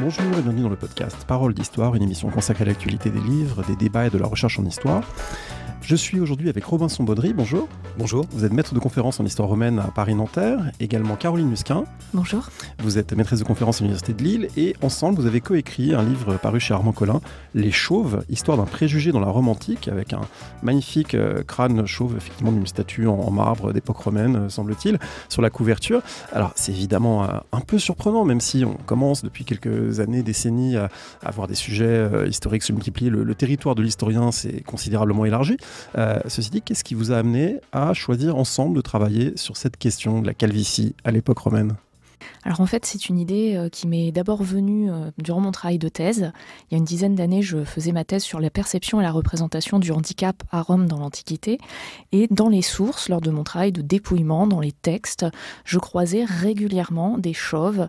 Bonjour et bienvenue dans le podcast Parole d'Histoire, une émission consacrée à l'actualité des livres, des débats et de la recherche en histoire. Je suis aujourd'hui avec Robinson Baudry, bonjour. Bonjour. Vous êtes maître de conférence en histoire romaine à Paris-Nanterre, également Caroline Musquin. Bonjour. Vous êtes maîtresse de conférence à l'Université de Lille et ensemble vous avez coécrit un livre paru chez Armand Collin, Les Chauves, histoire d'un préjugé dans la Rome antique, avec un magnifique crâne chauve, effectivement d'une statue en marbre d'époque romaine, semble-t-il, sur la couverture. Alors c'est évidemment un peu surprenant, même si on commence depuis quelques années, décennies, à avoir des sujets historiques se multiplier. Le territoire de l'historien s'est considérablement élargi. Ceci dit, qu'est-ce qui vous a amené à choisir ensemble de travailler sur cette question de la calvitie à l'époque romaine ? Alors en fait, c'est une idée qui m'est d'abord venue durant mon travail de thèse. Il y a une dizaine d'années, je faisais ma thèse sur la perception et la représentation du handicap à Rome dans l'Antiquité. Et dans les sources, lors de mon travail de dépouillement, dans les textes, je croisais régulièrement des chauves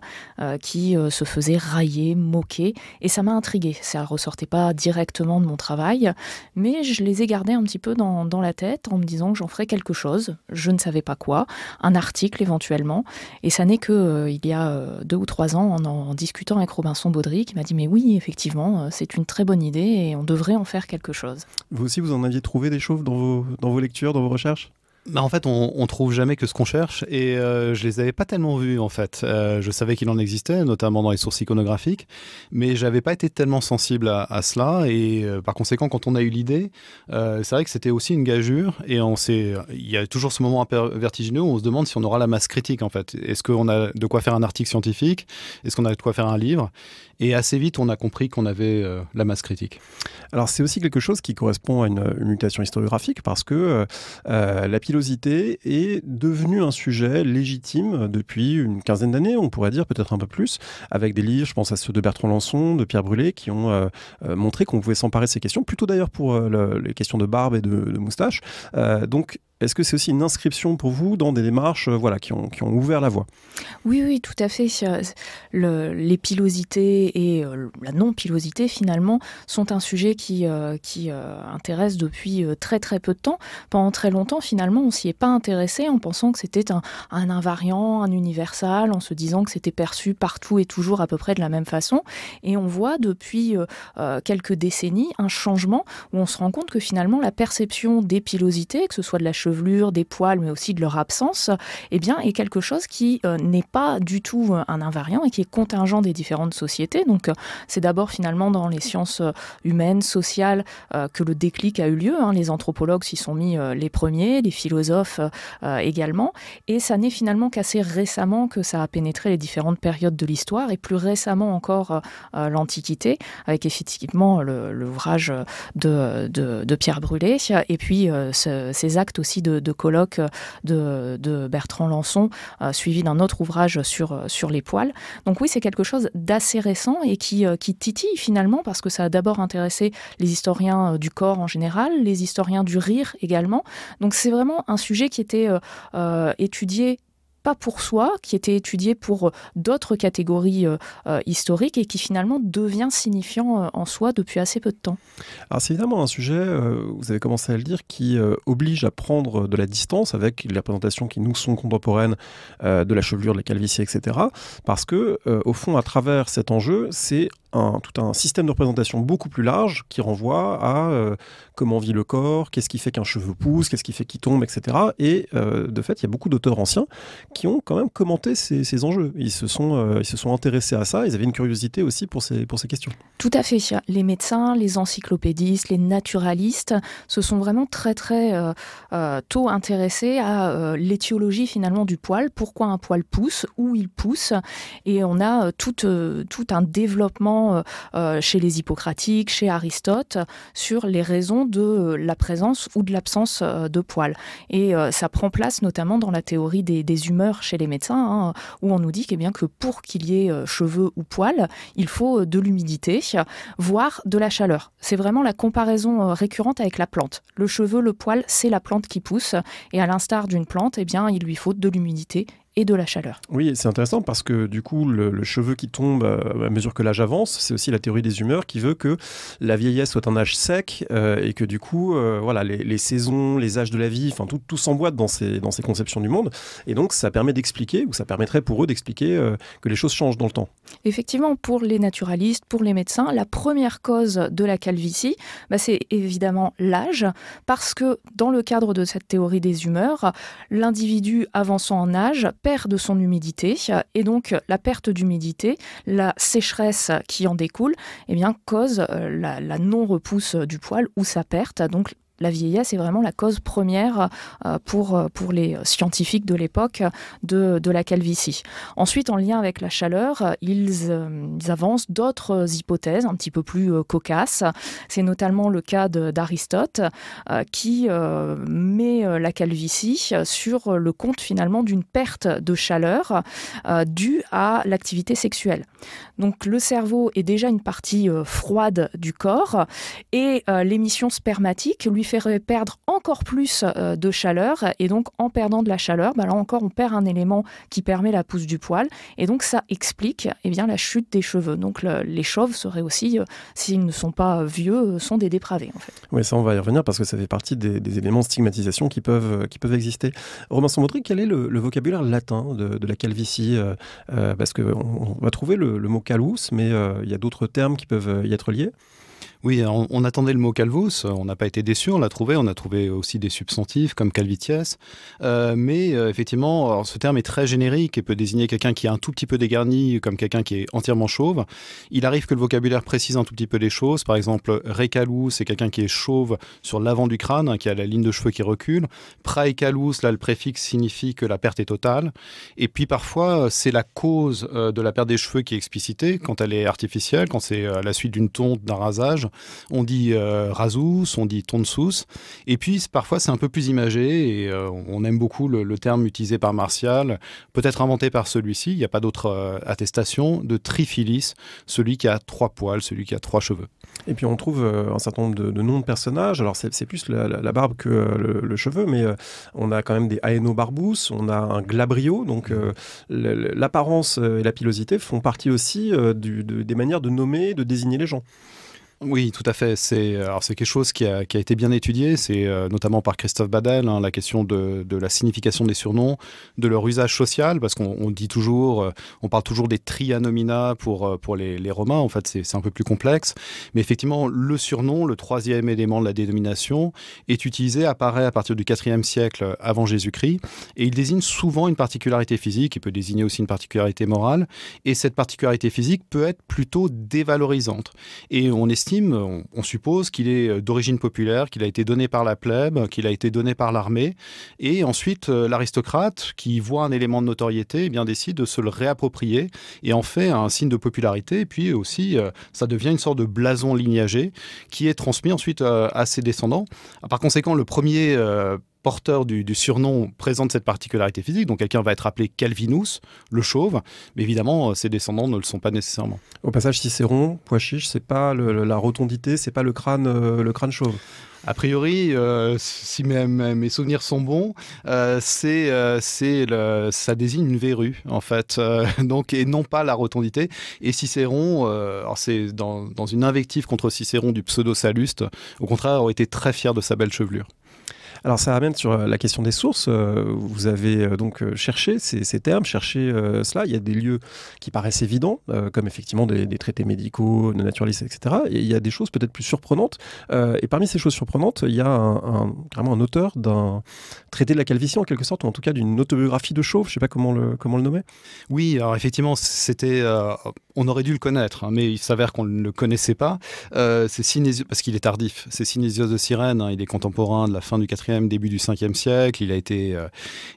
qui se faisaient railler, moquer. Et ça m'a intriguée. Ça ne ressortait pas directement de mon travail, mais je les ai gardés un petit peu dans la tête en me disant que j'en ferais quelque chose. Je ne savais pas quoi, un article éventuellement. Et ça n'est que il y a 2 ou 3 ans, en discutant avec Robinson Baudry, qui m'a dit « Mais oui, effectivement, c'est une très bonne idée et on devrait en faire quelque chose. » Vous aussi, vous en aviez trouvé des chauves dans vos lectures, dans vos recherches ? En fait, on trouve jamais que ce qu'on cherche et je les avais pas tellement vus en fait. Je savais qu'il en existait, notamment dans les sources iconographiques, mais j'avais pas été tellement sensible à cela et par conséquent, quand on a eu l'idée, c'est vrai que c'était aussi une gageure et il y a toujours ce moment un peu vertigineux où on se demande si on aura la masse critique en fait. Est-ce qu'on a de quoi faire un article scientifique ? Est-ce qu'on a de quoi faire un livre ? Et assez vite, on a compris qu'on avait la masse critique. Alors, c'est aussi quelque chose qui correspond à une mutation historiographique parce que la pilosité est devenue un sujet légitime depuis une quinzaine d'années, on pourrait dire peut-être un peu plus, avec des livres, je pense à ceux de Bertrand Lançon, de Pierre Brulé, qui ont montré qu'on pouvait s'emparer de ces questions, plutôt d'ailleurs pour les questions de barbe et de moustache. Donc, est-ce que c'est aussi une inscription pour vous dans des démarches qui ont ouvert la voie ? Oui, tout à fait. Les pilosités et la non-pilosité, finalement, sont un sujet qui intéresse depuis très très peu de temps. Pendant très longtemps, finalement, on s'y est pas intéressé en pensant que c'était un invariant, un universal, en se disant que c'était perçu partout et toujours à peu près de la même façon. Et on voit depuis quelques décennies un changement où on se rend compte que finalement, la perception des pilosités, que ce soit de la chevelure, des poils, mais aussi de leur absence, est quelque chose qui n'est pas du tout un invariant et qui est contingent des différentes sociétés. Donc, c'est d'abord finalement dans les sciences humaines, sociales, que le déclic a eu lieu. Les anthropologues s'y sont mis les premiers, les philosophes également. Et ça n'est finalement qu'assez récemment que ça a pénétré les différentes périodes de l'histoire et plus récemment encore l'Antiquité, avec effectivement l'ouvrage de Pierre Brulé et puis ces actes aussi de colloques de Bertrand Lançon, suivi d'un autre ouvrage sur les poils. Donc oui, c'est quelque chose d'assez récent et qui titille finalement, parce que ça a d'abord intéressé les historiens du corps en général, les historiens du rire également. Donc c'est vraiment un sujet qui était étudié pas pour soi, qui était étudié pour d'autres catégories historiques et qui finalement devient signifiant en soi depuis assez peu de temps. Alors c'est évidemment un sujet, vous avez commencé à le dire, qui oblige à prendre de la distance avec les représentations qui nous sont contemporaines de la chevelure, de la calvitie, etc. Parce que, au fond, à travers cet enjeu, c'est tout un système de représentation beaucoup plus large qui renvoie à comment vit le corps, qu'est-ce qui fait qu'un cheveu pousse, qu'est-ce qui fait qu'il tombe, etc. Et de fait, il y a beaucoup d'auteurs anciens qui ont quand même commenté ces enjeux. Ils se sont intéressés à ça, ils avaient une curiosité aussi pour ces questions. Tout à fait. Les médecins, les encyclopédistes, les naturalistes se sont vraiment très très tôt intéressés à l'étiologie finalement du poil, pourquoi un poil pousse, où il pousse, et on a tout un développement chez les Hippocratiques, chez Aristote, sur les raisons de la présence ou de l'absence de poils. Et ça prend place notamment dans la théorie des humeurs chez les médecins, où on nous dit que pour qu'il y ait cheveux ou poils, il faut de l'humidité, voire de la chaleur. C'est vraiment la comparaison récurrente avec la plante. Le cheveu, le poil, c'est la plante qui pousse, et à l'instar d'une plante, il lui faut de l'humidité et de la chaleur. Oui, c'est intéressant parce que du coup, le cheveu qui tombe à mesure que l'âge avance, c'est aussi la théorie des humeurs qui veut que la vieillesse soit un âge sec et que du coup, voilà, les saisons, les âges de la vie, enfin tout s'emboîte dans ces conceptions du monde. Et donc, ça permet d'expliquer, ou ça permettrait pour eux d'expliquer que les choses changent dans le temps. Effectivement, pour les naturalistes, pour les médecins, la première cause de la calvitie, c'est évidemment l'âge, parce que dans le cadre de cette théorie des humeurs, l'individu avançant en âge perd de son humidité, et donc la perte d'humidité, la sécheresse qui en découle, cause la non-repousse du poil ou sa perte. Donc la vieillesse est vraiment la cause première pour les scientifiques de l'époque de la calvitie. Ensuite, en lien avec la chaleur, ils avancent d'autres hypothèses un petit peu plus cocasses. C'est notamment le cas d'Aristote qui met la calvitie sur le compte finalement d'une perte de chaleur due à l'activité sexuelle. Donc le cerveau est déjà une partie froide du corps et l'émission spermatique lui fait perdre encore plus de chaleur, et donc en perdant de la chaleur, là encore on perd un élément qui permet la pousse du poil, et donc ça explique la chute des cheveux. Donc les chauves seraient aussi, s'ils ne sont pas vieux, sont des dépravés en fait. Oui, ça on va y revenir parce que ça fait partie des éléments de stigmatisation qui peuvent exister. Romain Sambaudry, quel est le vocabulaire latin de la calvitie parce qu'on va trouver le mot calvus, mais il y a d'autres termes qui peuvent y être liés. Oui, on attendait le mot calvus, on n'a pas été déçus, on a trouvé aussi des substantifs comme calvitiès, mais effectivement, alors, ce terme est très générique et peut désigner quelqu'un qui est un tout petit peu dégarni comme quelqu'un qui est entièrement chauve. Il arrive que le vocabulaire précise un tout petit peu les choses, par exemple, recalus, c'est quelqu'un qui est chauve sur l'avant du crâne, qui a la ligne de cheveux qui recule. Praecalus, là le préfixe signifie que la perte est totale, et puis parfois c'est la cause de la perte des cheveux qui est explicitée quand elle est artificielle, quand c'est à la suite d'une tonte, d'un rasage. On dit rasus, on dit tonsus, et puis parfois c'est un peu plus imagé, et on aime beaucoup le terme utilisé par Martial, peut-être inventé par celui-ci, il n'y a pas d'autre attestation, de triphylis, celui qui a 3 poils, celui qui a 3 cheveux. Et puis on trouve un certain nombre de noms de personnages, alors c'est plus la barbe que le cheveu, mais on a quand même des Aenobarbus, on a un Glabrio, donc l'apparence et la pilosité font partie aussi des manières de nommer, de désigner les gens. Oui, tout à fait. C'est quelque chose qui a été bien étudié, c'est notamment par Christophe Badel, la question de la signification des surnoms, de leur usage social, parce qu'on dit toujours, on parle toujours des trianomina pour les Romains, en fait c'est un peu plus complexe, mais effectivement le surnom, le 3e élément de la dénomination, est utilisé, apparaît à partir du 4e siècle avant Jésus-Christ, et il désigne souvent une particularité physique, il peut désigner aussi une particularité morale, et cette particularité physique peut être plutôt dévalorisante. Et on suppose qu'il est d'origine populaire, qu'il a été donné par la plèbe, qu'il a été donné par l'armée, et ensuite l'aristocrate, qui voit un élément de notoriété, décide de se le réapproprier et en fait un signe de popularité, et puis aussi ça devient une sorte de blason lignagé qui est transmis ensuite à ses descendants. Par conséquent, le premier porteur du surnom présente cette particularité physique, donc quelqu'un va être appelé Calvinus, le chauve, mais évidemment ses descendants ne le sont pas nécessairement. Au passage, Cicéron, pois chiche, c'est pas la rotondité, c'est pas le crâne chauve. A priori, si mes souvenirs sont bons, ça désigne une verrue, en fait, donc, et non pas la rotondité. Et Cicéron, alors c'est dans une invective contre Cicéron du pseudo-Salluste, au contraire, aurait été très fier de sa belle chevelure. Alors ça amène sur la question des sources. Vous avez donc cherché ces termes, cherché cela. Il y a des lieux qui paraissent évidents, comme effectivement des traités médicaux, de naturalistes, etc. Et il y a des choses peut-être plus surprenantes. Et parmi ces choses surprenantes, il y a vraiment un auteur d'un traité de la calvitie en quelque sorte, ou en tout cas d'une autobiographie de chauve. Je ne sais pas comment le nommer. Oui, alors effectivement, c'était... on aurait dû le connaître, mais il s'avère qu'on ne le connaissait pas. C'est Synésios, parce qu'il est tardif. C'est Synésios de Cyrène, il est contemporain de la fin du 4e, début du 5e siècle. Il a été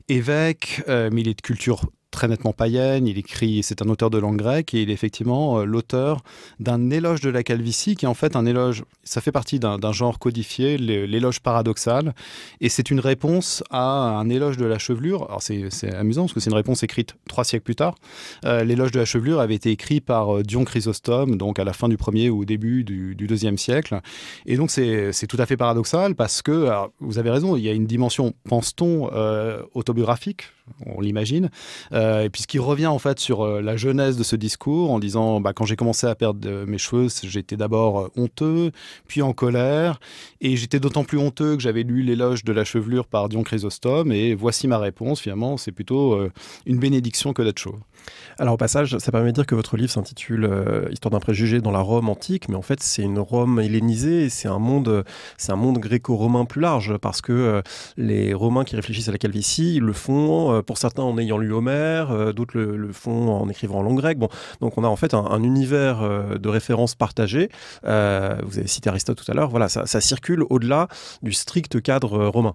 évêque, mais il est de culture très nettement païenne, il écrit, c'est un auteur de langue grecque, et il est effectivement l'auteur d'un éloge de la calvitie, qui est en fait un éloge, ça fait partie d'un genre codifié, l'éloge paradoxal, et c'est une réponse à un éloge de la chevelure. Alors c'est amusant, parce que c'est une réponse écrite 3 siècles plus tard. L'éloge de la chevelure avait été écrit par Dion Chrysostome, donc à la fin du 1er ou au début du 2e siècle, et donc c'est tout à fait paradoxal, parce que, alors, vous avez raison, il y a une dimension, pense-t-on, autobiographique, on l'imagine. Et puis ce qui revient en fait sur la jeunesse de ce discours en disant quand j'ai commencé à perdre mes cheveux, j'étais d'abord honteux, puis en colère, et j'étais d'autant plus honteux que j'avais lu l'éloge de la chevelure par Dion Chrysostome, et voici ma réponse, finalement, c'est plutôt une bénédiction que d'être chauve. Alors au passage, ça permet de dire que votre livre s'intitule Histoire d'un préjugé dans la Rome antique, mais en fait c'est une Rome hellénisée, et c'est un monde gréco-romain plus large, parce que les Romains qui réfléchissent à la calvitie, ils le font, pour certains en ayant lu Homère, d'autres le font en écrivant en langue grecque. Bon, donc on a en fait un univers de références partagées. Vous avez cité Aristote tout à l'heure, voilà, ça circule au-delà du strict cadre romain.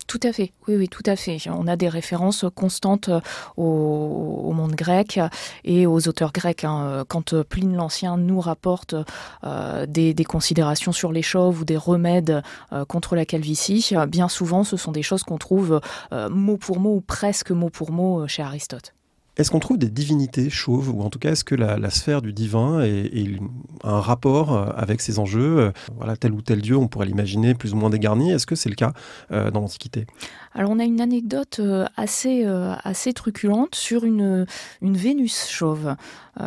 Tout à fait, oui, tout à fait. On a des références constantes au monde grec et aux auteurs grecs. Quand Pline l'Ancien nous rapporte des considérations sur les chauves ou des remèdes contre la calvitie, bien souvent ce sont des choses qu'on trouve mot pour mot ou presque mot pour mot chez Aristote. Est-ce qu'on trouve des divinités chauves, ou en tout cas est-ce que la sphère du divin a un rapport avec ces enjeux, voilà, tel ou tel dieu, on pourrait l'imaginer plus ou moins dégarni. Est-ce que c'est le cas dans l'Antiquité ? Alors on a une anecdote assez truculente sur une Vénus chauve.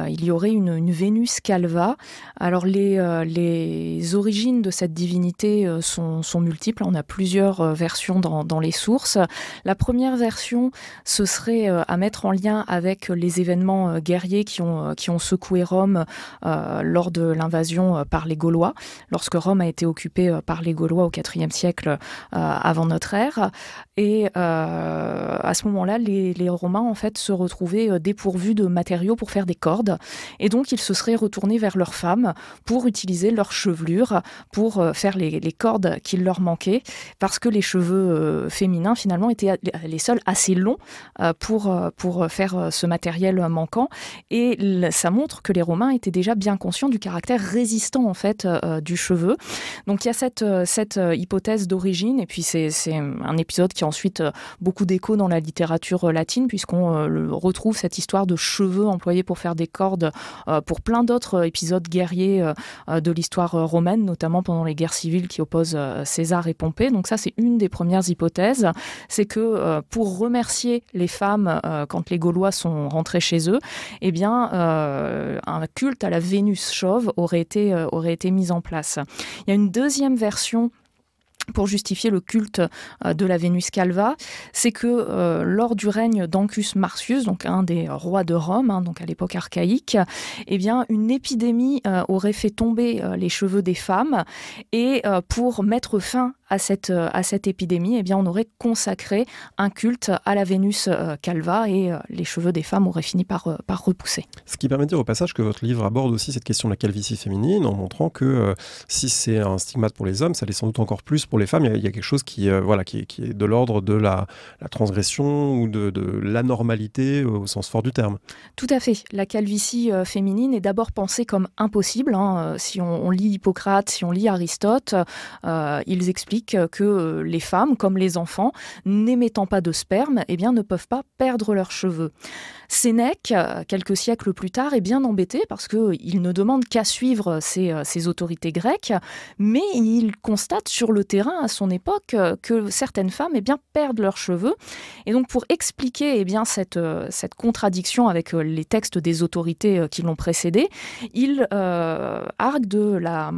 Il y aurait une Vénus calva. Alors les origines de cette divinité sont multiples. On a plusieurs versions dans les sources. La première version, ce serait à mettre en lien avec les événements guerriers qui ont secoué Rome lors de l'invasion par les Gaulois, lorsque Rome a été occupée par les Gaulois au IVe siècle avant notre ère. Et à ce moment-là, les Romains en fait se retrouvaient dépourvus de matériaux pour faire des cordes, et donc ils se seraient retournés vers leurs femmes pour utiliser leur chevelure pour faire les cordes qu'il leur manquait, parce que les cheveux féminins finalement étaient les seuls assez longs pour faire ce matériel manquant. Et ça montre que les Romains étaient déjà bien conscients du caractère résistant en fait du cheveu. Donc il y a cette hypothèse d'origine, et puis c'est un épisode qui a ensuite beaucoup d'écho dans la littérature latine, puisqu'on retrouve cette histoire de cheveux employés pour faire des cordes pour plein d'autres épisodes guerriers de l'histoire romaine, notamment pendant les guerres civiles qui opposent César et Pompée. Donc ça, c'est une des premières hypothèses. C'est que pour remercier les femmes quand les Gaulois sont rentrés chez eux, eh bien, un culte à la Vénus chauve aurait été mis en place. Il y a une deuxième version pour justifier le culte de la Vénus calva, c'est que lors du règne d'Ancus Marcius, donc un des rois de Rome, donc à l'époque archaïque, eh bien, une épidémie aurait fait tomber les cheveux des femmes, et pour mettre fin à cette épidémie, eh bien, on aurait consacré un culte à la Vénus calva, et les cheveux des femmes auraient fini par repousser. Ce qui permet de dire au passage que votre livre aborde aussi cette question de la calvitie féminine, en montrant que si c'est un stigmate pour les hommes, ça l'est sans doute encore plus pour les femmes. Il y a quelque chose qui est de l'ordre de la transgression ou de l'anormalité au sens fort du terme. Tout à fait. La calvitie féminine est d'abord pensée comme impossible. Si on lit Hippocrate, si on lit Aristote, ils expliquent que les femmes, comme les enfants, n'émettant pas de sperme, eh bien, ne peuvent pas perdre leurs cheveux. Sénèque, quelques siècles plus tard, est bien embêté parce qu'il ne demande qu'à suivre ces autorités grecques, mais il constate sur le terrain à son époque que certaines femmes perdent leurs cheveux. Et donc pour expliquer cette contradiction avec les textes des autorités qui l'ont précédé, il argue de la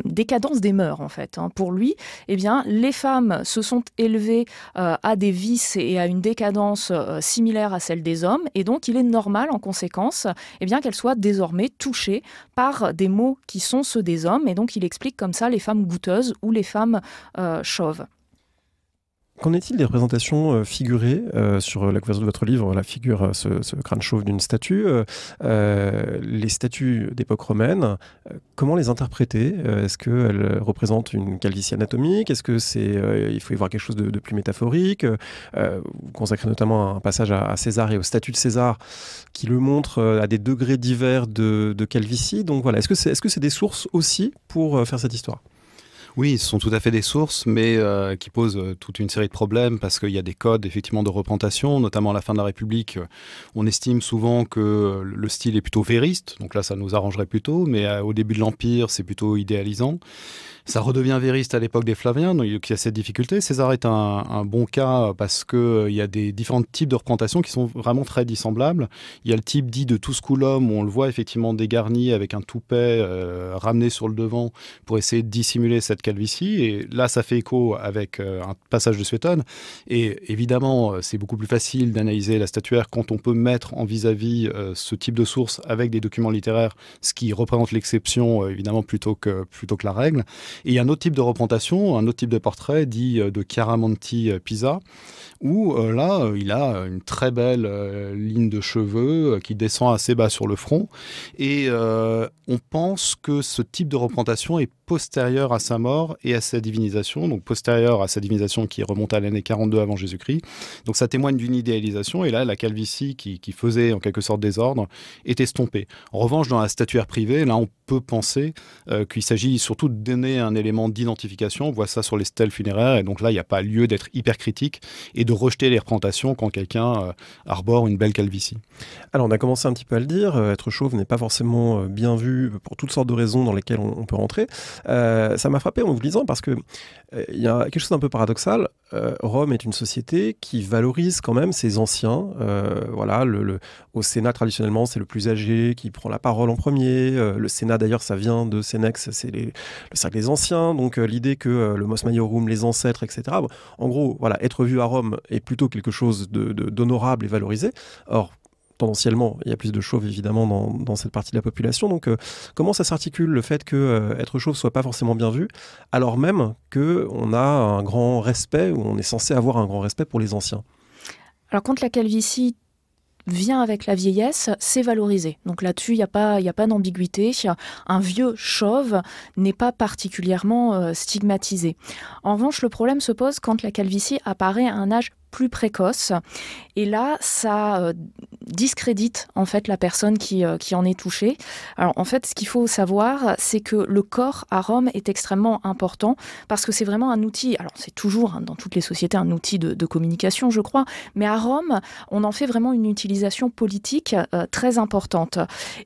décadence des mœurs en fait. Pour lui, les femmes se sont élevées à des vices et à une décadence similaire à celle des hommes, et donc il est normal en conséquence qu'elles soient désormais touchées par des maux qui sont ceux des hommes, et donc il explique comme ça les femmes goûteuses ou les femmes chauves. Qu'en est-il des représentations figurées sur la couverture de votre livre, la figure, ce crâne chauve d'une statue, les statues d'époque romaine, comment les interpréter ? Est-ce qu'elles représentent une calvitie anatomique ? Est-ce que il faut y voir quelque chose de plus métaphorique ? Vous consacrez notamment un passage à César et aux statues de César qui le montrent à des degrés divers de calvitie. Donc voilà, est-ce que c'est des sources aussi pour faire cette histoire ? Oui, ce sont tout à fait des sources, mais qui posent toute une série de problèmes parce qu'il y a des codes effectivement de représentation, notamment à la fin de la République. On estime souvent que le style est plutôt vériste, donc là ça nous arrangerait plutôt, mais au début de l'Empire c'est plutôt idéalisant. Ça redevient vériste à l'époque des Flaviens, donc il y a cette difficulté. César est un bon cas parce qu'il y a des différents types de représentations qui sont vraiment très dissemblables. Il y a le type dit de Tusculum, où on le voit effectivement dégarni avec un toupet ramené sur le devant pour essayer de dissimuler cette calvitie. Et là, ça fait écho avec un passage de Suétone. Et évidemment, c'est beaucoup plus facile d'analyser la statuaire quand on peut mettre en vis-à-vis ce type de source avec des documents littéraires, ce qui représente l'exception, évidemment, plutôt que la règle. Et il y a un autre type de représentation, un autre type de portrait dit de Chiaramonti Pisa, où là, il a une très belle ligne de cheveux qui descend assez bas sur le front. Et on pense que ce type de représentation est postérieur à sa mort et à sa divinisation, donc postérieur à sa divinisation qui remonte à l'année 42 avant Jésus-Christ. Donc ça témoigne d'une idéalisation, et là, la calvitie qui faisait en quelque sorte désordre est estompée. En revanche, dans la statuaire privée, là, on peut penser qu'il s'agit surtout de donner un élément d'identification. On voit ça sur les stèles funéraires, et donc là, il n'y a pas lieu d'être hyper critique et de rejeter les représentations quand quelqu'un arbore une belle calvitie. Alors, on a commencé un petit peu à le dire, être chauve n'est pas forcément bien vu pour toutes sortes de raisons dans lesquelles on peut rentrer. Ça m'a frappé en vous lisant parce que il y a quelque chose d'un peu paradoxal. Rome est une société qui valorise quand même ses anciens. Voilà, au Sénat, traditionnellement, c'est le plus âgé qui prend la parole en premier. Le Sénat, d'ailleurs, ça vient de Sénex, c'est le cercle des anciens. Donc, l'idée que le Mos Maiorum, les ancêtres, etc. Bon, en gros, voilà, être vu à Rome est plutôt quelque chose d'honorable et valorisé. Or, tendanciellement, il y a plus de chauves évidemment dans cette partie de la population. Donc, comment ça s'articule le fait que être chauve soit pas forcément bien vu, alors même qu'on a un grand respect, ou on est censé avoir un grand respect pour les anciens? Alors, quand la calvitie vient avec la vieillesse, c'est valorisé. Donc là-dessus, il n'y a pas d'ambiguïté. Un vieux chauve n'est pas particulièrement stigmatisé. En revanche, le problème se pose quand la calvitie apparaît à un âge plus précoce. Et là, ça discrédite en fait la personne qui en est touchée. Alors en fait, ce qu'il faut savoir, c'est que le corps à Rome est extrêmement important parce que c'est vraiment un outil, alors c'est toujours dans toutes les sociétés un outil de communication, je crois, mais à Rome, on en fait vraiment une utilisation politique très importante.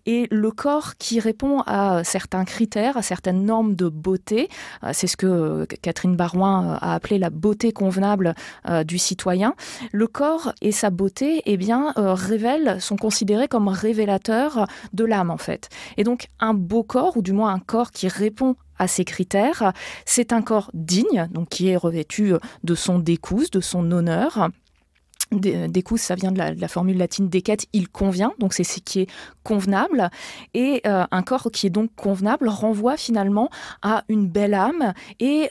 Et le corps qui répond à certains critères, à certaines normes de beauté, c'est ce que Catherine Baroin a appelé la beauté convenable du citoyen. Le corps et sa beauté, eh bien, sont considérés comme révélateurs de l'âme, en fait. Et donc, un beau corps, ou du moins un corps qui répond à ces critères, c'est un corps digne, donc qui est revêtu de son décus, de son honneur. Decus, ça vient de la formule latine decet, il convient, donc c'est ce qui est convenable. Et un corps qui est donc convenable renvoie finalement à une belle âme et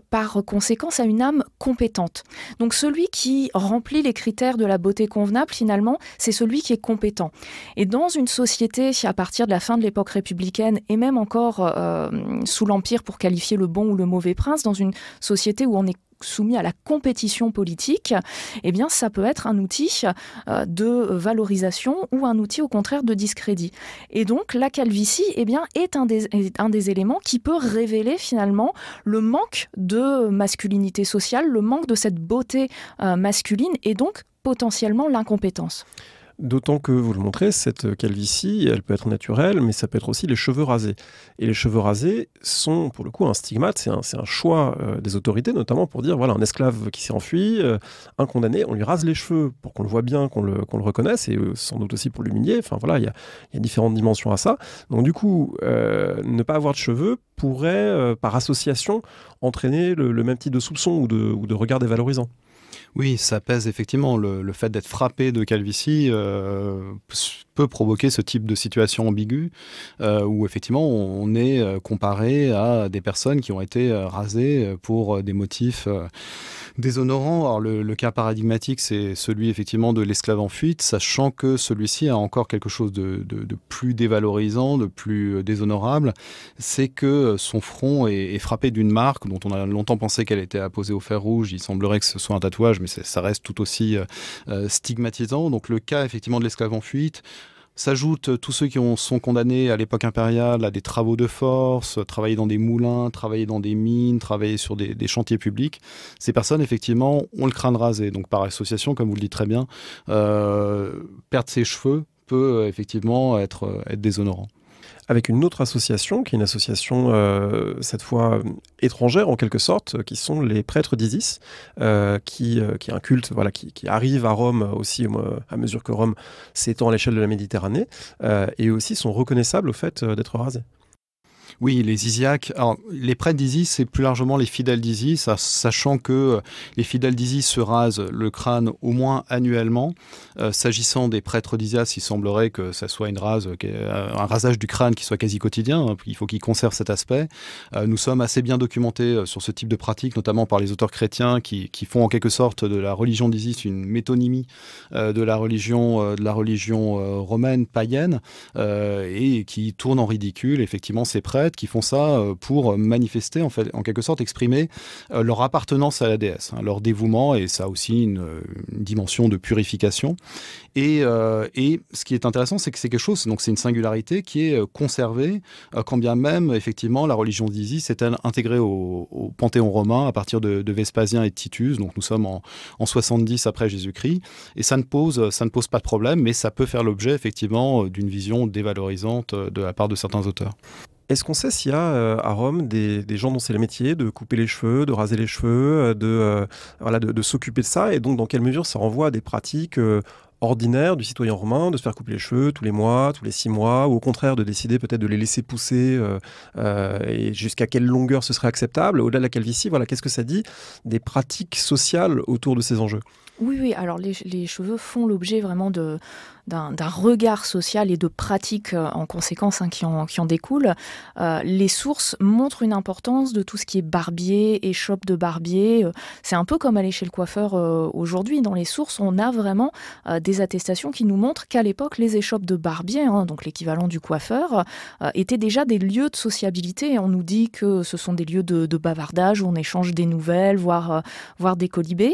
par conséquence à une âme compétente. Donc celui qui remplit les critères de la beauté convenable, finalement, c'est celui qui est compétent. Et dans une société, à partir de la fin de l'époque républicaine, et même encore sous l'Empire pour qualifier le bon ou le mauvais prince, dans une société où on est soumis à la compétition politique, eh bien, ça peut être un outil de valorisation ou un outil, au contraire, de discrédit. Et donc, la calvitie, eh bien, est un des éléments qui peut révéler, finalement, le manque de masculinité sociale, le manque de cette beauté masculine et donc, potentiellement, l'incompétence. D'autant que, vous le montrez, cette calvitie, elle peut être naturelle, mais ça peut être aussi les cheveux rasés. Et les cheveux rasés sont, pour le coup, un stigmate, c'est un choix des autorités, notamment pour dire, voilà, un esclave qui s'est enfui, un condamné, on lui rase les cheveux pour qu'on le voit bien, qu'on le reconnaisse, et sans doute aussi pour l'humilier. Enfin voilà, il y a différentes dimensions à ça. Donc du coup, ne pas avoir de cheveux pourrait, par association, entraîner le même type de soupçon ou de regard dévalorisant. Oui, ça pèse effectivement. Le fait d'être frappé de calvitie peut provoquer ce type de situation ambiguë où effectivement on est comparé à des personnes qui ont été rasées pour des motifs déshonorants. Alors le cas paradigmatique, c'est celui effectivement de l'esclave en fuite, sachant que celui-ci a encore quelque chose de plus dévalorisant, de plus déshonorable, c'est que son front est frappé d'une marque dont on a longtemps pensé qu'elle était apposée au fer rouge. Il semblerait que ce soit un tatouage, mais ça reste tout aussi stigmatisant. Donc le cas effectivement de l'esclave en fuite, S'ajoutent tous ceux qui sont condamnés à l'époque impériale à des travaux de force, travailler dans des moulins, travailler dans des mines, travailler sur des chantiers publics. Ces personnes, effectivement, ont le crâne rasé. Donc, par association, comme vous le dites très bien, perdre ses cheveux peut effectivement être déshonorant. Avec une autre association, qui est une association cette fois étrangère en quelque sorte, qui sont les prêtres d'Isis, qui est un culte qui arrive à Rome aussi à mesure que Rome s'étend à l'échelle de la Méditerranée, et aussi sont reconnaissables au fait d'être rasés. Oui, les Isiaques. Alors, les prêtres d'Isis, c'est plus largement les fidèles d'Isis, sachant que les fidèles d'Isis se rasent le crâne au moins annuellement. S'agissant des prêtres d'Isis, il semblerait que ça soit un rasage du crâne qui soit quasi quotidien. Il faut qu'ils conservent cet aspect. Nous sommes assez bien documentés sur ce type de pratique, notamment par les auteurs chrétiens qui font en quelque sorte de la religion d'Isis une métonymie de la religion romaine païenne, et qui tournent en ridicule effectivement ces prêtres qui font ça pour manifester, en quelque sorte, exprimer leur appartenance à la déesse, leur dévouement, et ça a aussi une dimension de purification. Et ce qui est intéressant, c'est que c'est quelque chose, donc c'est une singularité qui est conservée, quand bien même, effectivement, la religion d'Isis est intégrée au panthéon romain à partir de Vespasien et de Titus, donc nous sommes en 70 après Jésus-Christ, et ça ne pose pas de problème, mais ça peut faire l'objet, effectivement, d'une vision dévalorisante de la part de certains auteurs. Est-ce qu'on sait s'il y a à Rome des gens dont c'est le métier de couper les cheveux, de raser les cheveux, de s'occuper de ça, et donc dans quelle mesure ça renvoie à des pratiques ordinaire du citoyen romain de se faire couper les cheveux tous les mois, tous les 6 mois, ou au contraire de décider peut-être de les laisser pousser et jusqu'à quelle longueur ce serait acceptable, au-delà de la calvitie, qu'est-ce que ça dit des pratiques sociales autour de ces enjeux? Oui, alors les cheveux font l'objet vraiment d'un regard social et de pratiques en conséquence qui en découlent. Les sources montrent une importance de tout ce qui est barbier, échoppe de barbier. C'est un peu comme aller chez le coiffeur aujourd'hui. Dans les sources, on a vraiment des attestations qui nous montrent qu'à l'époque, les échoppes de barbier, donc l'équivalent du coiffeur, étaient déjà des lieux de sociabilité. On nous dit que ce sont des lieux de bavardage où on échange des nouvelles, voire des colibés.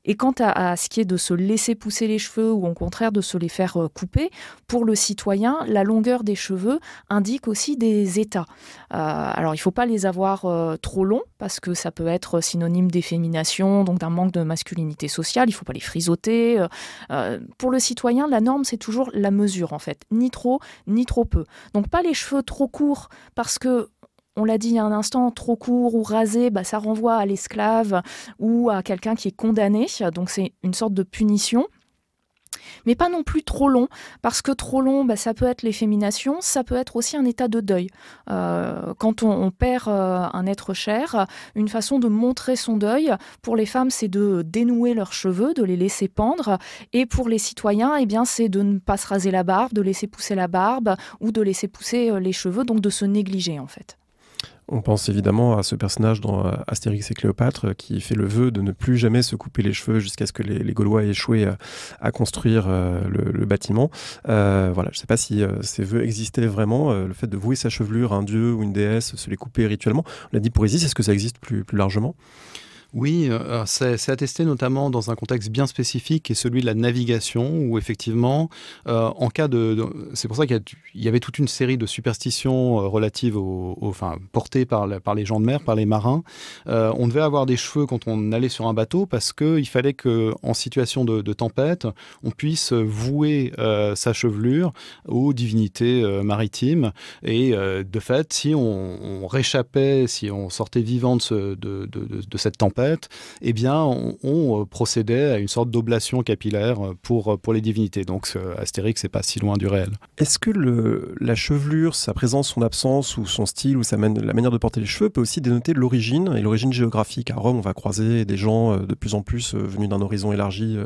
Et quant à ce qui est de se laisser pousser les cheveux ou au contraire de se les faire couper, pour le citoyen, la longueur des cheveux indique aussi des états. Alors, il ne faut pas les avoir trop longs parce que ça peut être synonyme d'effémination, donc d'un manque de masculinité sociale. Il ne faut pas les frisoter. Pour le citoyen, la norme, c'est toujours la mesure, en fait. Ni trop, ni trop peu. Donc, pas les cheveux trop courts parce que on l'a dit il y a un instant, trop court ou rasé, ça renvoie à l'esclave ou à quelqu'un qui est condamné. Donc c'est une sorte de punition. Mais pas non plus trop long, parce que trop long, ça peut être l'effémination, ça peut être aussi un état de deuil. Quand on perd un être cher, une façon de montrer son deuil, pour les femmes, c'est de dénouer leurs cheveux, de les laisser pendre, et pour les citoyens, c'est de ne pas se raser la barbe, de laisser pousser la barbe, ou de laisser pousser les cheveux, donc de se négliger en fait. On pense évidemment à ce personnage dans Astérix et Cléopâtre qui fait le vœu de ne plus jamais se couper les cheveux jusqu'à ce que les Gaulois aient échoué à construire le bâtiment. Je ne sais pas si ces vœux existaient vraiment, le fait de vouer sa chevelure à un dieu ou une déesse, se les couper rituellement. On l'a dit pour Isis, est-ce que ça existe plus largement ? Oui, c'est attesté notamment dans un contexte bien spécifique qui est celui de la navigation où effectivement, en cas c'est pour ça qu'il y avait toute une série de superstitions relatives portées par les gens de mer, par les marins. On devait avoir des cheveux quand on allait sur un bateau parce qu'il fallait qu'en situation de tempête, on puisse vouer sa chevelure aux divinités maritimes. Et de fait, si on réchappait, si on sortait vivant de cette tempête, on procédait à une sorte d'oblation capillaire pour les divinités. Donc Astérix, c'est pas si loin du réel. Est-ce que la chevelure, sa présence, son absence, ou son style, ou la manière de porter les cheveux peut aussi dénoter l'origine et l'origine géographique? À Rome, on va croiser des gens de plus en plus venus d'un horizon élargi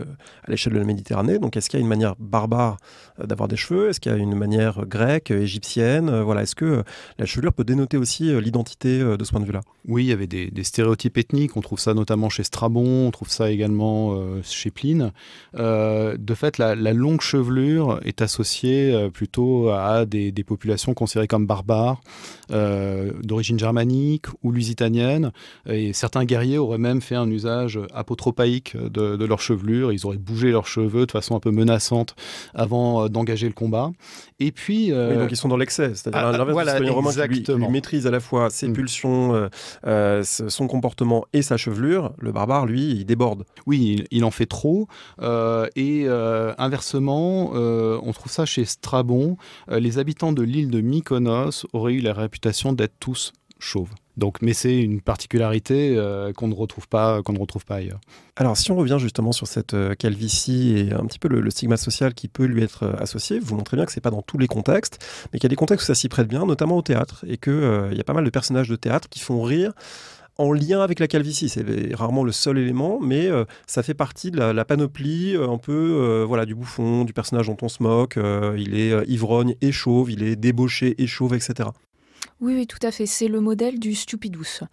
à l'échelle de la Méditerranée. Donc est-ce qu'il y a une manière barbare d'avoir des cheveux? Est-ce qu'il y a une manière grecque, égyptienne? Est-ce que la chevelure peut dénoter aussi l'identité de ce point de vue-là? Oui, il y avait des stéréotypes ethniques. On trouve ça notamment chez Strabon, on trouve ça également chez Pline. De fait, la longue chevelure est associée plutôt à des populations considérées comme barbares, d'origine germanique ou lusitanienne. Et certains guerriers auraient même fait un usage apotropaïque de leur chevelure. Ils auraient bougé leurs cheveux de façon un peu menaçante avant d'engager le combat. Et puis, oui, donc ils sont dans l'excès, c'est-à-dire l'inverse du citoyen romain qui lui maîtrise à la fois ses pulsions, son comportement et sa chevelure. Le barbare, lui, il déborde. Oui, il en fait trop. Inversement, on trouve ça chez Strabon. Les habitants de l'île de Mykonos auraient eu la réputation d'être tous chauves. Mais c'est une particularité qu'on ne retrouve pas ailleurs. Alors, si on revient justement sur cette calvitie et un petit peu le stigma social qui peut lui être associé, vous montrez bien que c'est pas dans tous les contextes, mais qu'il y a des contextes où ça s'y prête bien, notamment au théâtre, et qu'il y a pas mal de personnages de théâtre qui font rire en lien avec la calvitie. C'est rarement le seul élément, mais ça fait partie de la panoplie un peu du bouffon, du personnage dont on se moque. Il est ivrogne et chauve, il est débauché et chauve, etc. Oui, tout à fait. C'est le modèle du stupidus.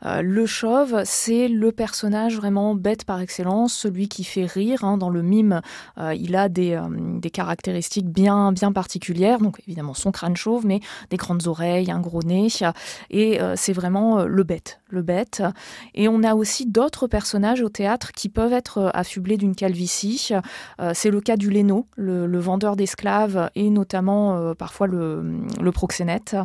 Le chauve, c'est le personnage vraiment bête par excellence, celui qui fait rire. Dans le mime, il a des caractéristiques bien particulières. Donc évidemment son crâne chauve, mais des grandes oreilles, un gros nez. Et c'est vraiment le bête. Et on a aussi d'autres personnages au théâtre qui peuvent être affublés d'une calvitie. C'est le cas du Léno, le vendeur d'esclaves et notamment parfois le proxénète.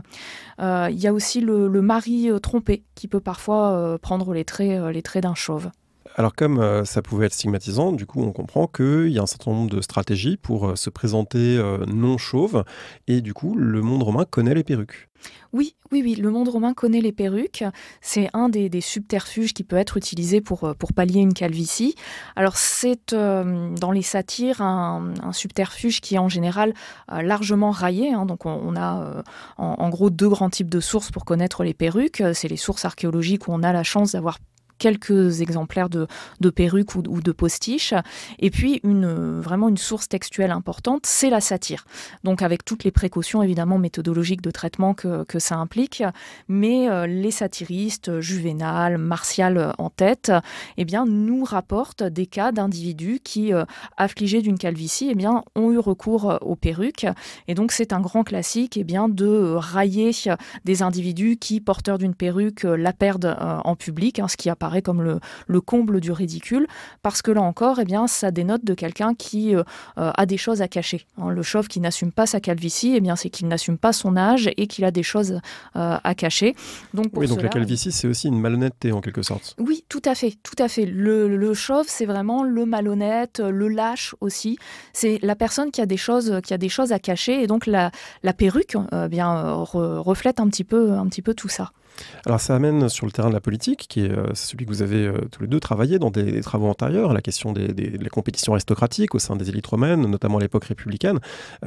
Il y a aussi le mari trompé qui peut parfois prendre les traits d'un chauve. Alors comme ça pouvait être stigmatisant, du coup on comprend qu'il y a un certain nombre de stratégies pour se présenter non chauve, et du coup le monde romain connaît les perruques. Oui, le monde romain connaît les perruques. C'est un des subterfuges qui peut être utilisé pour pallier une calvitie. Alors c'est dans les satires un subterfuge qui est en général largement raillé. Donc on a en gros deux grands types de sources pour connaître les perruques. C'est les sources archéologiques où on a la chance d'avoir quelques exemplaires de perruques ou de postiches. Et puis, vraiment une source textuelle importante, c'est la satire. Donc, avec toutes les précautions, évidemment, méthodologiques de traitement que ça implique. Mais les satiristes, Juvénal, Martial en tête, nous rapportent des cas d'individus qui, affligés d'une calvitie, ont eu recours aux perruques. Et donc, c'est un grand classique de railler des individus qui, porteurs d'une perruque, la perdent en public, ce qui apparaît comme le comble du ridicule, parce que là encore, ça dénote de quelqu'un qui a des choses à cacher. Le chauve qui n'assume pas sa calvitie, c'est qu'il n'assume pas son âge et qu'il a des choses à cacher. Donc la calvitie, c'est aussi une malhonnêteté en quelque sorte. Oui, tout à fait. Le chauve, c'est vraiment le malhonnête, le lâche aussi. C'est la personne qui a des choses à cacher, et donc la perruque reflète un petit peu tout ça. Alors ça amène sur le terrain de la politique, qui est celui que vous avez tous les deux travaillé dans des travaux antérieurs, la question de la compétition aristocratique au sein des élites romaines, notamment à l'époque républicaine,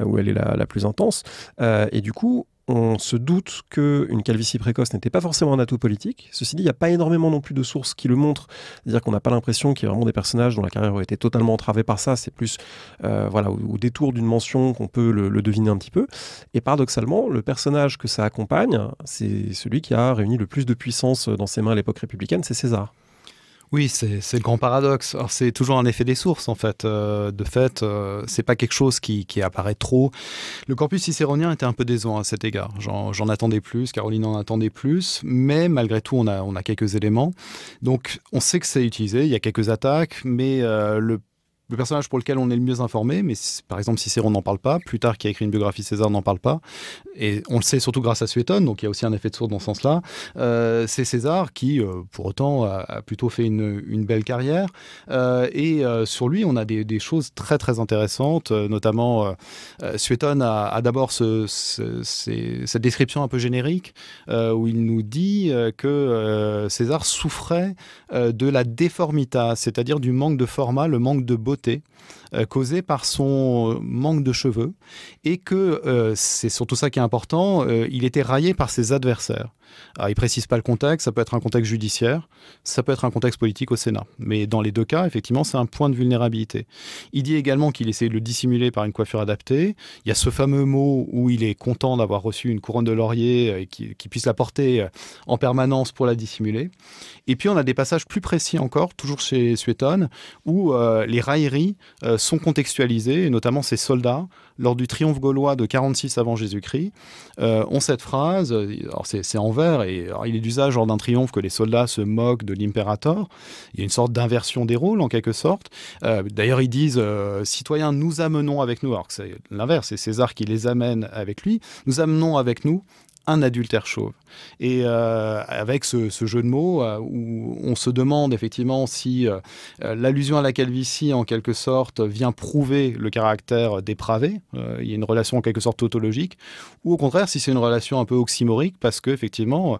où elle est la plus intense. Et du coup, on se doute qu'une calvitie précoce n'était pas forcément un atout politique. Ceci dit, il n'y a pas énormément non plus de sources qui le montrent. C'est-à-dire qu'on n'a pas l'impression qu'il y a vraiment des personnages dont la carrière aurait été totalement entravée par ça. C'est plus au détour d'une mention qu'on peut le deviner un petit peu. Et paradoxalement, le personnage que ça accompagne, c'est celui qui a réuni le plus de puissance dans ses mains à l'époque républicaine, c'est César. Oui, c'est le grand paradoxe. Alors, c'est toujours un effet des sources, en fait. De fait, c'est pas quelque chose qui apparaît trop. Le corpus cicéronien était un peu décevant à cet égard. J'en attendais plus, Caroline en attendait plus, mais malgré tout, on a quelques éléments. Donc, on sait que c'est utilisé, il y a quelques attaques, mais le personnage pour lequel on est le mieux informé, mais par exemple Cicéron n'en parle pas, Plutarque qui a écrit une biographie de César n'en parle pas, et on le sait surtout grâce à Suétone, donc il y a aussi un effet de source dans ce sens-là. C'est César qui, pour autant, a plutôt fait une belle carrière, et sur lui, on a des choses très très intéressantes, notamment Suétone a d'abord cette description un peu générique, où il nous dit que César souffrait de la déformitas, c'est-à-dire du manque de format, le manque de beauté sculpté, causé par son manque de cheveux, et que, c'est surtout ça qui est important, il était raillé par ses adversaires. Alors, il ne précise pas le contexte, ça peut être un contexte judiciaire, ça peut être un contexte politique au Sénat. Mais dans les deux cas, effectivement, c'est un point de vulnérabilité. Il dit également qu'il essaie de le dissimuler par une coiffure adaptée. Il y a ce fameux mot où il est content d'avoir reçu une couronne de laurier et qu'il puisse la porter en permanence pour la dissimuler. Et puis, on a des passages plus précis encore, toujours chez Suétone, où les railleries sont contextualisées, et notamment ces soldats, lors du triomphe gaulois de 46 avant Jésus-Christ, ont cette phrase, alors c'est en vers, et alors il est d'usage lors d'un triomphe que les soldats se moquent de l'impérator. Il y a une sorte d'inversion des rôles, en quelque sorte. D'ailleurs, ils disent « Citoyens, nous amenons avec nous », alors que c'est l'inverse, c'est César qui les amène avec lui, « Nous amenons avec nous un adultère chauve ». Et avec ce jeu de mots où on se demande effectivement si l'allusion à la calvitie, en quelque sorte, vient prouver le caractère dépravé, il y a une relation en quelque sorte tautologique, ou au contraire si c'est une relation un peu oxymorique, parce qu'effectivement,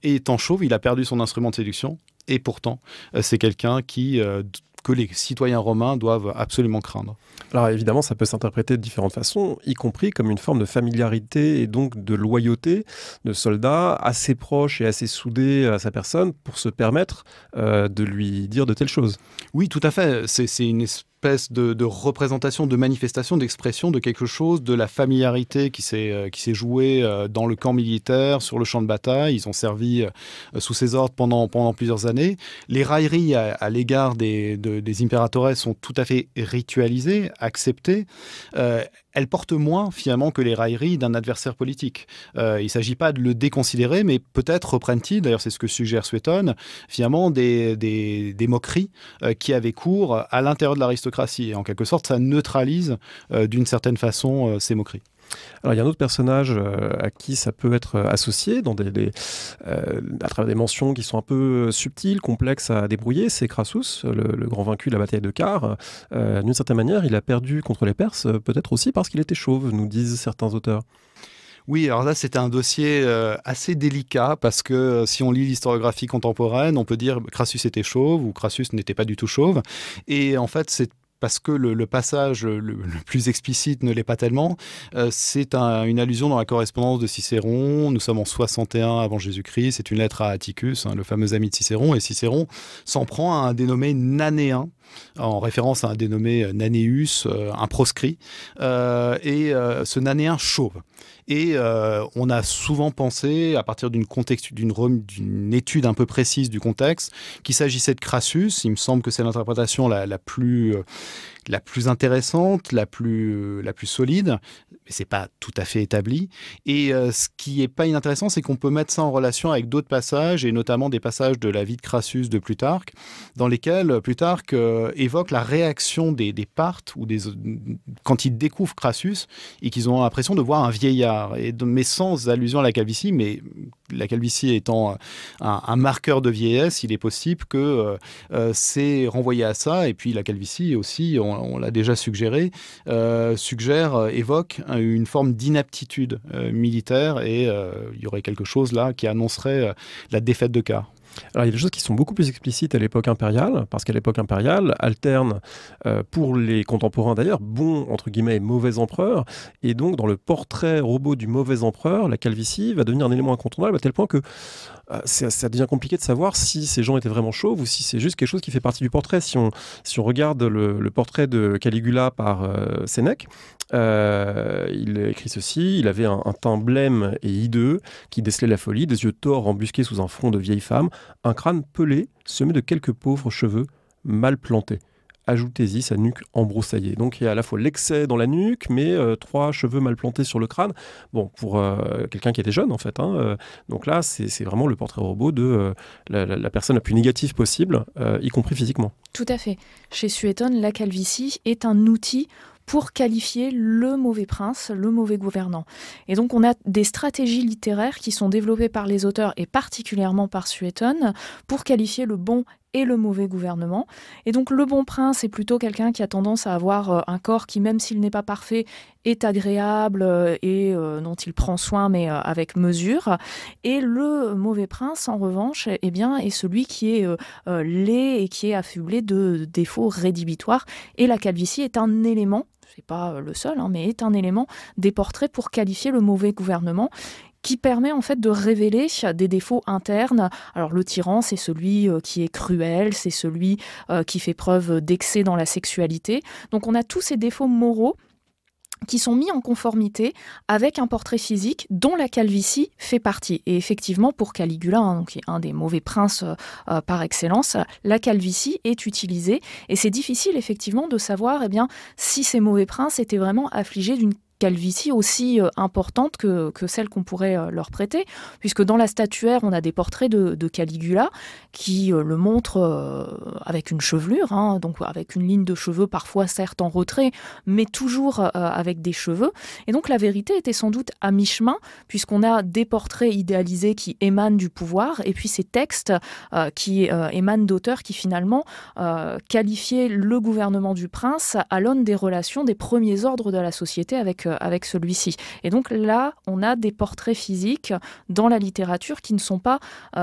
étant chauve, il a perdu son instrument de séduction, et pourtant, c'est quelqu'un que les citoyens romains doivent absolument craindre. Alors évidemment, ça peut s'interpréter de différentes façons, y compris comme une forme de familiarité et donc de loyauté de soldats assez proches et assez soudés à sa personne pour se permettre de lui dire de telles choses. Oui, tout à fait. C'est une espèce de représentation, de manifestation, d'expression de quelque chose, de la familiarité qui s'est jouée dans le camp militaire, sur le champ de bataille. Ils ont servi sous ses ordres pendant plusieurs années. Les railleries à l'égard des impératores sont tout à fait ritualisées, acceptées. Elles portent moins finalement que les railleries d'un adversaire politique. Il ne s'agit pas de le déconsidérer, mais peut-être reprennent-ils, d'ailleurs c'est ce que suggère Suétone, finalement des moqueries qui avaient cours à l'intérieur de l'aristocratie. Et en quelque sorte, ça neutralise d'une certaine façon ces moqueries. Alors, il y a un autre personnage à qui ça peut être associé à travers des mentions qui sont un peu subtiles, complexes à débrouiller, c'est Crassus, le grand vaincu de la bataille de Car. D'une certaine manière, il a perdu contre les Perses, peut-être aussi parce qu'il était chauve, nous disent certains auteurs. Oui, alors là, c'était un dossier assez délicat parce que si on lit l'historiographie contemporaine, on peut dire que Crassus était chauve ou Crassus n'était pas du tout chauve. Et en fait, c'est parce que le passage le plus explicite ne l'est pas tellement. C'est une allusion dans la correspondance de Cicéron. Nous sommes en 61 avant Jésus-Christ. C'est une lettre à Atticus, le fameux ami de Cicéron. Et Cicéron s'en prend à un dénommé Nanéen, en référence à un dénommé Nanéus, un proscrit, et ce Nanéen chauve. Et on a souvent pensé, à partir d'une étude un peu précise du contexte, qu'il s'agissait de Crassus. Il me semble que c'est l'interprétation la plus intéressante, la plus solide, mais c'est pas tout à fait établi. Et ce qui est pas inintéressant, c'est qu'on peut mettre ça en relation avec d'autres passages, et notamment des passages de la vie de Crassus de Plutarque, dans lesquels Plutarque évoque la réaction des Parthes, quand ils découvrent Crassus, et qu'ils ont l'impression de voir un vieillard, mais sans allusion à la calvitie, mais la calvitie étant un marqueur de vieillesse, il est possible que c'est renvoyé à ça, et puis la calvitie aussi, on l'a déjà suggéré, évoque une forme d'inaptitude militaire, et il y aurait quelque chose là qui annoncerait la défaite de Car. Alors, il y a des choses qui sont beaucoup plus explicites à l'époque impériale, parce qu'à l'époque impériale, alterne, pour les contemporains d'ailleurs, bon, entre guillemets, mauvais empereur, et donc dans le portrait robot du mauvais empereur, la calvitie va devenir un élément incontournable à tel point que ça devient compliqué de savoir si ces gens étaient vraiment chauves ou si c'est juste quelque chose qui fait partie du portrait. Si on regarde le portrait de Caligula par Sénèque, il écrit ceci: il avait un teint blême et hideux qui décelait la folie, des yeux torts embusqués sous un front de vieille femme, un crâne pelé semé de quelques pauvres cheveux mal plantés. Ajoutez-y sa nuque embroussaillée. Donc il y a à la fois l'excès dans la nuque, mais 3 cheveux mal plantés sur le crâne. Bon, pour quelqu'un qui était jeune en fait. Donc là, c'est vraiment le portrait robot de la personne la plus négative possible, y compris physiquement. Tout à fait. Chez Suétone, la calvitie est un outil pour qualifier le mauvais prince, le mauvais gouvernant. Et donc on a des stratégies littéraires qui sont développées par les auteurs et particulièrement par Suétone pour qualifier le bon et le mauvais gouvernement. Et donc le bon prince est plutôt quelqu'un qui a tendance à avoir un corps qui, même s'il n'est pas parfait, est agréable et dont il prend soin, mais avec mesure. Et le mauvais prince, en revanche, eh bien, est celui qui est laid et qui est affublé de défauts rédhibitoires. Et la calvitie est un élément, c'est pas le seul, mais est un élément des portraits pour qualifier le mauvais gouvernement, qui permet en fait de révéler des défauts internes. Alors le tyran, c'est celui qui est cruel, c'est celui qui fait preuve d'excès dans la sexualité. Donc on a tous ces défauts moraux qui sont mis en conformité avec un portrait physique dont la calvitie fait partie. Et effectivement, pour Caligula, qui est un des mauvais princes par excellence, la calvitie est utilisée. Et c'est difficile effectivement de savoir si ces mauvais princes étaient vraiment affligés d'une calvitie aussi importante que celle qu'on pourrait leur prêter, puisque dans la statuaire, on a des portraits de Caligula qui le montrent avec une chevelure, donc avec une ligne de cheveux parfois certes en retrait, mais toujours avec des cheveux. Et donc la vérité était sans doute à mi-chemin, puisqu'on a des portraits idéalisés qui émanent du pouvoir, et puis ces textes qui émanent d'auteurs qui finalement qualifiaient le gouvernement du prince à l'aune des relations des premiers ordres de la société avec celui-ci. Et donc là, on a des portraits physiques dans la littérature qui ne sont pas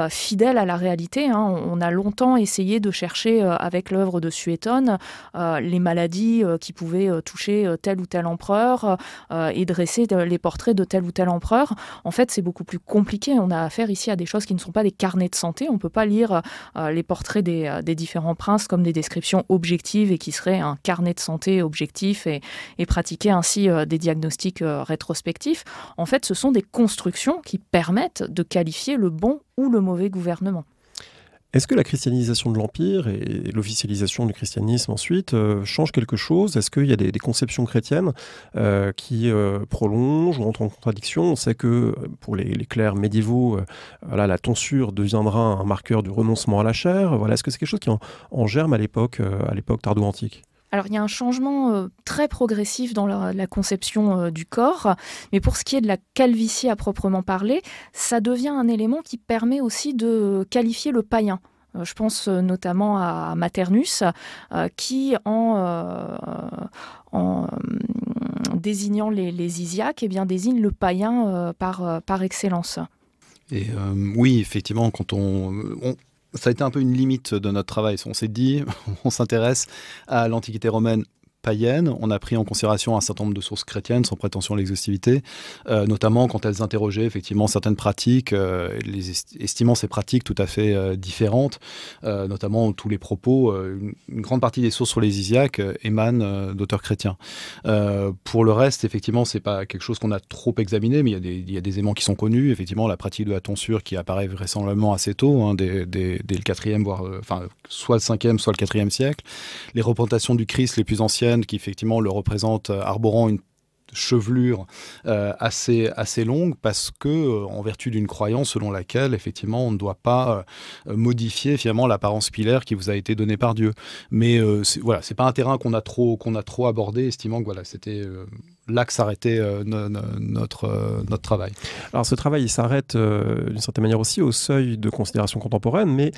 fidèles à la réalité. On a longtemps essayé de chercher avec l'œuvre de Suétone les maladies qui pouvaient toucher tel ou tel empereur et dresser les portraits de tel ou tel empereur. En fait, c'est beaucoup plus compliqué. On a affaire ici à des choses qui ne sont pas des carnets de santé. On ne peut pas lire les portraits des différents princes comme des descriptions objectives et qui seraient un carnet de santé objectif et pratiquer ainsi des diagnostics rétrospectifs. En fait, ce sont des constructions qui permettent de qualifier le bon ou le mauvais gouvernement. Est-ce que la christianisation de l'Empire et l'officialisation du christianisme ensuite change quelque chose? Est-ce qu'il y a des conceptions chrétiennes qui prolongent ou entrent en contradiction? On sait que pour les clercs médiévaux, la tonsure deviendra un marqueur du renoncement à la chair. Est-ce que c'est quelque chose qui en germe à l'époque tardo-antique? Alors, il y a un changement très progressif dans la conception du corps, mais pour ce qui est de la calvitie à proprement parler, ça devient un élément qui permet aussi de qualifier le païen. Je pense notamment à Maternus, qui, en désignant les Isiaques, désigne le païen par excellence. Et oui, effectivement, quand ça a été un peu une limite de notre travail. On s'est dit, on s'intéresse à l'Antiquité romaine païenne. On a pris en considération un certain nombre de sources chrétiennes, sans prétention à l'exhaustivité, notamment quand elles interrogeaient effectivement certaines pratiques, estimant ces pratiques tout à fait différentes, notamment tous les propos. Une grande partie des sources sur les Isiaques émanent d'auteurs chrétiens. Pour le reste, effectivement, c'est pas quelque chose qu'on a trop examiné, mais il y a des éléments qui sont connus. Effectivement, la pratique de la tonsure qui apparaît vraisemblablement assez tôt, dès le 4e, voire soit le 5e, soit le 4e siècle. Les représentations du Christ les plus anciennes, qui effectivement le représente arborant une chevelure assez longue, parce que en vertu d'une croyance selon laquelle effectivement on ne doit pas modifier finalement l'apparence pilaire qui vous a été donnée par Dieu. Mais c'est pas un terrain qu'on a trop abordé, estimant que c'était là que s'arrêtait notre travail. Alors ce travail, il s'arrête d'une certaine manière aussi au seuil de considération contemporaine, mais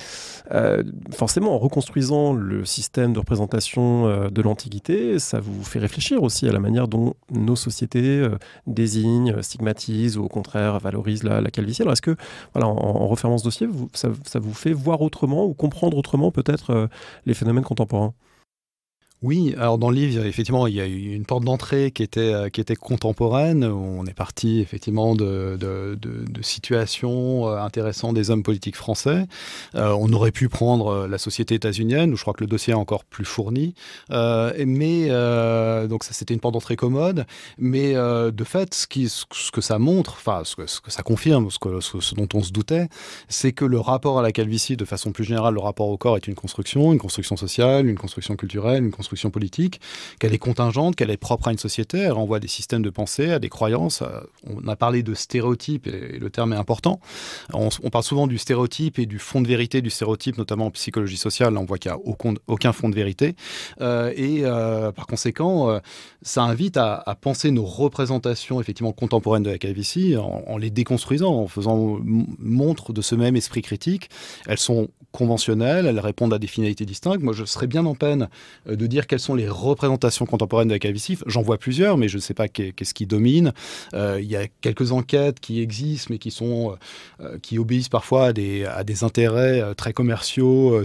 forcément en reconstruisant le système de représentation de l'Antiquité, ça vous fait réfléchir aussi à la manière dont nos sociétés désignent, stigmatisent ou au contraire valorisent la calvitie. Alors est-ce que, en refermant ce dossier, ça vous fait voir autrement ou comprendre autrement peut-être les phénomènes contemporains? Oui, alors dans le livre, effectivement, il y a eu une porte d'entrée qui était contemporaine. On est parti effectivement de situations intéressantes des hommes politiques français. On aurait pu prendre la société états-unienne, où je crois que le dossier est encore plus fourni. Donc ça, c'était une porte d'entrée commode. Mais de fait, ce que ça montre, ce que ça confirme, ce dont on se doutait, c'est que le rapport à la calvitie, de façon plus générale, le rapport au corps est une construction sociale, une construction culturelle, une construction construction politique, qu'elle est contingente, qu'elle est propre à une société, elle renvoie à des systèmes de pensée, à des croyances. On a parlé de stéréotypes, et le terme est important. On parle souvent du stéréotype et du fond de vérité du stéréotype, notamment en psychologie sociale. Là, on voit qu'il n'y a aucun fond de vérité. Par conséquent, ça invite à penser nos représentations effectivement contemporaines de la calvitie en les déconstruisant, en faisant montre de ce même esprit critique. Elles sont conventionnelles, elles répondent à des finalités distinctes. Moi, je serais bien en peine de dire quelles sont les représentations contemporaines de la calvitie. J'en vois plusieurs, mais je ne sais pas qu'est-ce qui domine. Il y a quelques enquêtes qui existent, mais qui obéissent parfois à des intérêts très commerciaux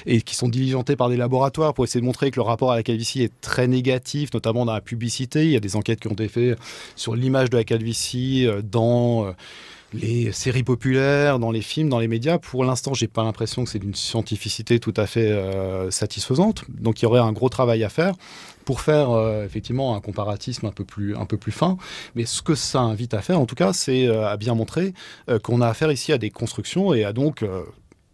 et qui sont diligentées par des laboratoires pour essayer de montrer que le rapport à la calvitie est très négatif, notamment dans la publicité. Il y a des enquêtes qui ont été faites sur l'image de la calvitie dans les séries populaires, dans les films, dans les médias. Pour l'instant, j'ai pas l'impression que c'est d'une scientificité tout à fait satisfaisante. Donc, il y aurait un gros travail à faire pour faire effectivement un comparatisme un peu plus fin. Mais ce que ça invite à faire, en tout cas, c'est à bien montrer qu'on a affaire ici à des constructions et à donc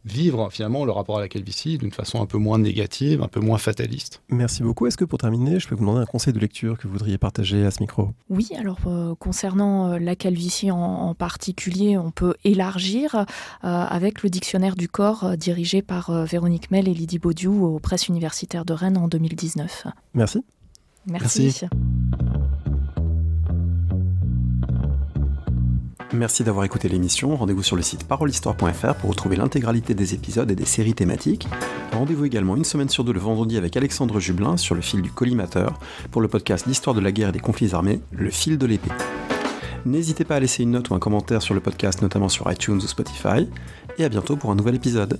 vivre finalement le rapport à la calvitie d'une façon un peu moins négative, un peu moins fataliste. Merci beaucoup. Est-ce que pour terminer, je peux vous demander un conseil de lecture que vous voudriez partager à ce micro ? Oui, alors concernant la calvitie en particulier, on peut élargir avec le dictionnaire du corps dirigé par Véronique Mel et Lydie Baudiou aux presses universitaires de Rennes en 2019. Merci. Merci. Merci d'avoir écouté l'émission. Rendez-vous sur le site parolehistoire.fr pour retrouver l'intégralité des épisodes et des séries thématiques. Rendez-vous également une semaine sur deux le vendredi avec Alexandre Jublin sur le fil du collimateur pour le podcast d'histoire de la guerre et des conflits armés, Le fil de l'épée. N'hésitez pas à laisser une note ou un commentaire sur le podcast, notamment sur iTunes ou Spotify. Et à bientôt pour un nouvel épisode.